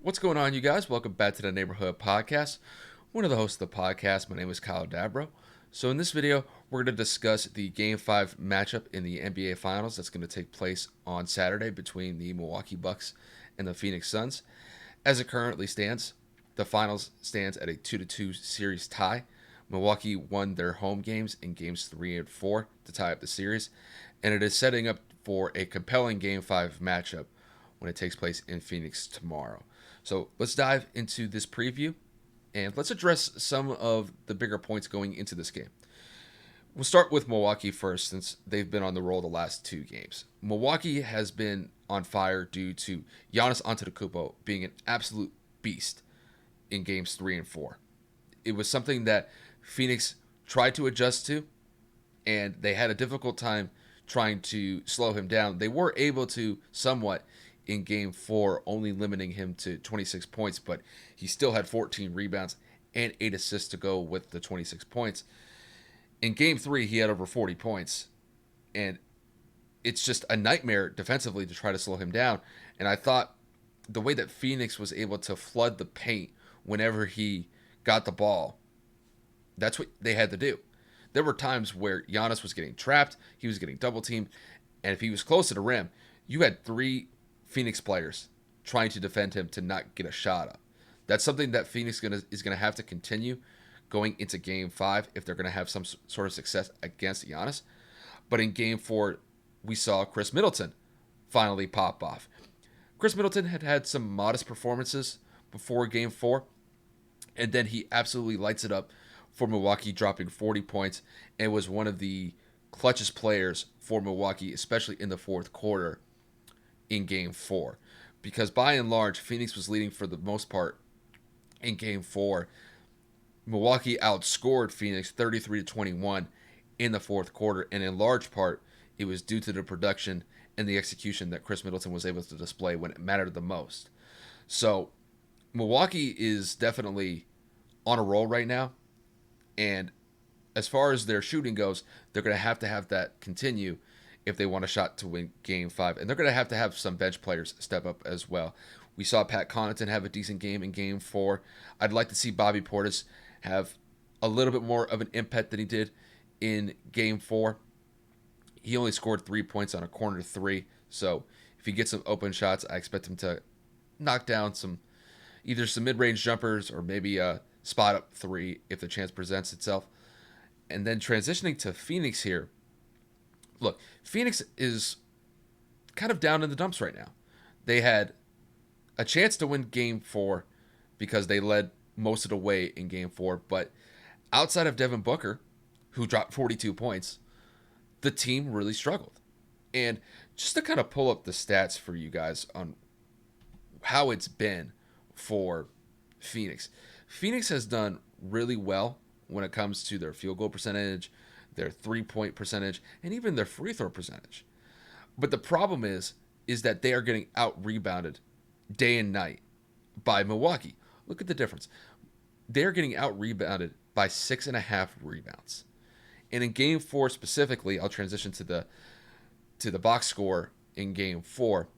What's going on, you guys? Welcome back to the Neighborhood Podcast. One of the hosts of the podcast, my name is Kyle Dabro. So in this video, we're going to discuss the Game 5 matchup in the NBA Finals that's going to take place on Saturday between the Milwaukee Bucks and the Phoenix Suns. As it currently stands, the Finals stands at a 2-2 series tie. Milwaukee won their home games in games 3 and 4 to tie up the series, and it is setting up for a compelling Game 5 matchup when it takes place in Phoenix tomorrow. So let's dive into this preview and let's address some of the bigger points going into this game. We'll start with Milwaukee first, since they've been on the roll the last two games. Milwaukee has been on fire due to Giannis Antetokounmpo being an absolute beast in games 3 and 4. It was something that Phoenix tried to adjust to, and they had a difficult time trying to slow him down. They were able to somewhat in game 4, only limiting him to 26 points, but he still had 14 rebounds and 8 assists to go with the 26 points. In game 3, he had over 40 points, and it's just a nightmare defensively to try to slow him down. And I thought the way that Phoenix was able to flood the paint whenever he got the ball, that's what they had to do. There were times where Giannis was getting trapped, he was getting double teamed, and if he was close to the rim, you had 3 Phoenix players trying to defend him to not get a shot up. That's something that Phoenix is going to have to continue going into Game 5 if they're going to have some sort of success against Giannis. But in Game 4, we saw Chris Middleton finally pop off. Chris Middleton had had some modest performances before Game 4, and then he absolutely lights it up for Milwaukee, dropping 40 points, and was one of the clutchest players for Milwaukee, especially in the fourth quarter in Game 4. Because by and large, Phoenix was leading for the most part in Game 4. Milwaukee outscored Phoenix 33-21 in the fourth quarter, and in large part, it was due to the production and the execution that Chris Middleton was able to display when it mattered the most. So, Milwaukee is definitely on a roll right now, and as far as their shooting goes, they're going to have that continue if they want a shot to win Game 5. And they're going to have some bench players step up as well. We saw Pat Connaughton have a decent game in Game 4. I'd like to see Bobby Portis have a little bit more of an impact than he did in Game 4. He only scored 3 points on a corner 3. So if he gets some open shots, I expect him to knock down either some mid-range jumpers or maybe a spot-up 3 if the chance presents itself. And then transitioning to Phoenix here. Look, Phoenix is kind of down in the dumps right now. They had a chance to win Game 4 because they led most of the way in Game 4, but outside of Devin Booker, who dropped 42 points, the team really struggled. And just to kind of pull up the stats for you guys on how it's been for Phoenix. Phoenix has done really well when it comes to their field goal percentage, their 3-point percentage, and even their free throw percentage. But the problem is that they are getting out-rebounded day and night by Milwaukee. Look at the difference. They're getting out-rebounded by 6.5 rebounds. And in Game 4 specifically, I'll transition to the box score in Game 4.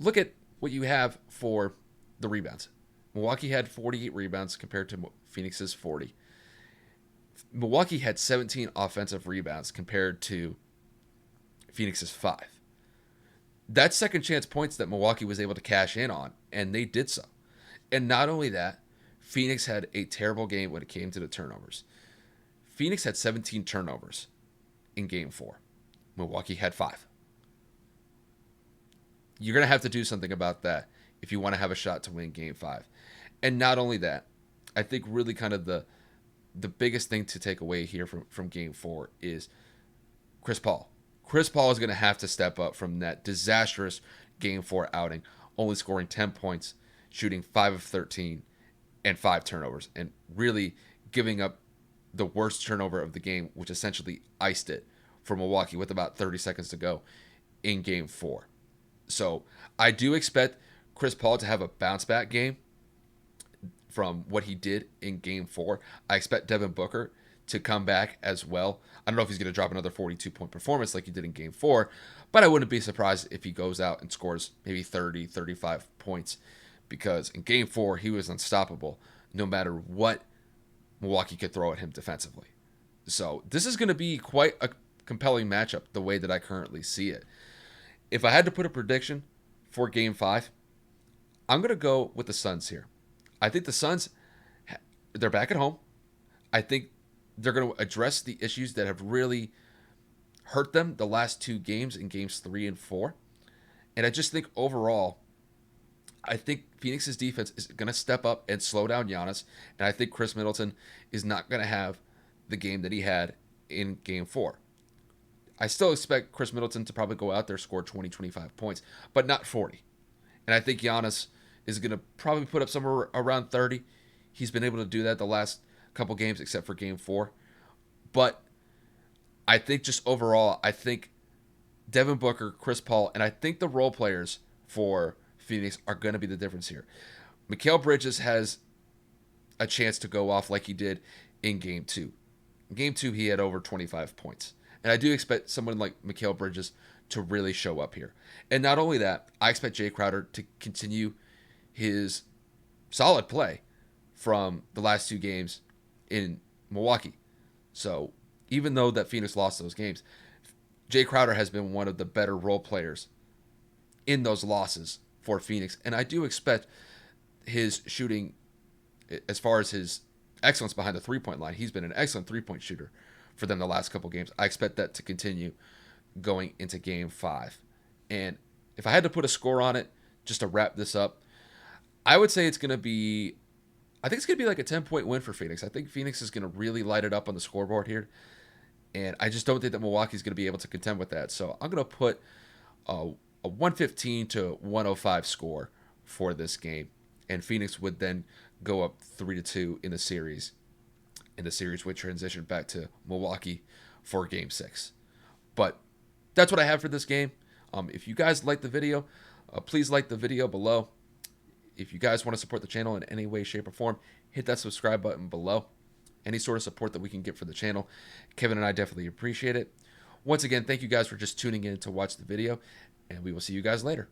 Look at what you have for the rebounds. Milwaukee had 48 rebounds compared to Phoenix's 40. Milwaukee had 17 offensive rebounds compared to Phoenix's 5. That's second chance points that Milwaukee was able to cash in on, and they did so. And not only that, Phoenix had a terrible game when it came to the turnovers. Phoenix had 17 turnovers in Game 4. Milwaukee had 5. You're going to have to do something about that if you want to have a shot to win Game 5. And not only that, I think really kind of the biggest thing to take away here from Game 4 is Chris Paul. Chris Paul is going to have to step up from that disastrous Game 4 outing, only scoring 10 points, shooting 5 of 13, and 5 turnovers, and really giving up the worst turnover of the game, which essentially iced it for Milwaukee with about 30 seconds to go in Game 4. So I do expect Chris Paul to have a bounce-back game from what he did in Game 4. I expect Devin Booker to come back as well. I don't know if he's going to drop another 42-point performance like he did in Game 4, but I wouldn't be surprised if he goes out and scores maybe 30, 35 points because in game 4, he was unstoppable no matter what Milwaukee could throw at him defensively. So this is going to be quite a compelling matchup the way that I currently see it. If I had to put a prediction for game 5, I'm going to go with the Suns here. I think the Suns, they're back at home. I think they're going to address the issues that have really hurt them the last 2 games in games 3 and 4. And I just think overall, I think Phoenix's defense is going to step up and slow down Giannis. And I think Chris Middleton is not going to have the game that he had in game 4. I still expect Chris Middleton to probably go out there, score 20, 25 points, but not 40. And I think Giannis is going to probably put up somewhere around 30. He's been able to do that the last couple games except for game 4. But I think just overall, I think Devin Booker, Chris Paul, and I think the role players for Phoenix are going to be the difference here. Mikal Bridges has a chance to go off like he did in game 2. In game 2, he had over 25 points. And I do expect someone like Mikal Bridges to really show up here. And not only that, I expect Jay Crowder to continue his solid play from the last 2 games in Milwaukee. So even though that Phoenix lost those games, Jay Crowder has been one of the better role players in those losses for Phoenix. And I do expect his shooting, as far as his excellence behind the three-point line, he's been an excellent three-point shooter for them the last couple games. I expect that to continue going into game 5. And if I had to put a score on it, just to wrap this up, I would say it's going to be, I think it's going to be like a 10-point win for Phoenix. I think Phoenix is going to really light it up on the scoreboard here. And I just don't think that Milwaukee's going to be able to contend with that. So I'm going to put a 115 to 105 score for this game. And Phoenix would then go up 3-2 in the series. And the series would transition back to Milwaukee for game 6. But that's what I have for this game. If you guys like the video, please like the video below. If you guys want to support the channel in any way, shape, or form, hit that subscribe button below. Any sort of support that we can get for the channel, Kevin and I definitely appreciate it. Once again, thank you guys for just tuning in to watch the video, and we will see you guys later.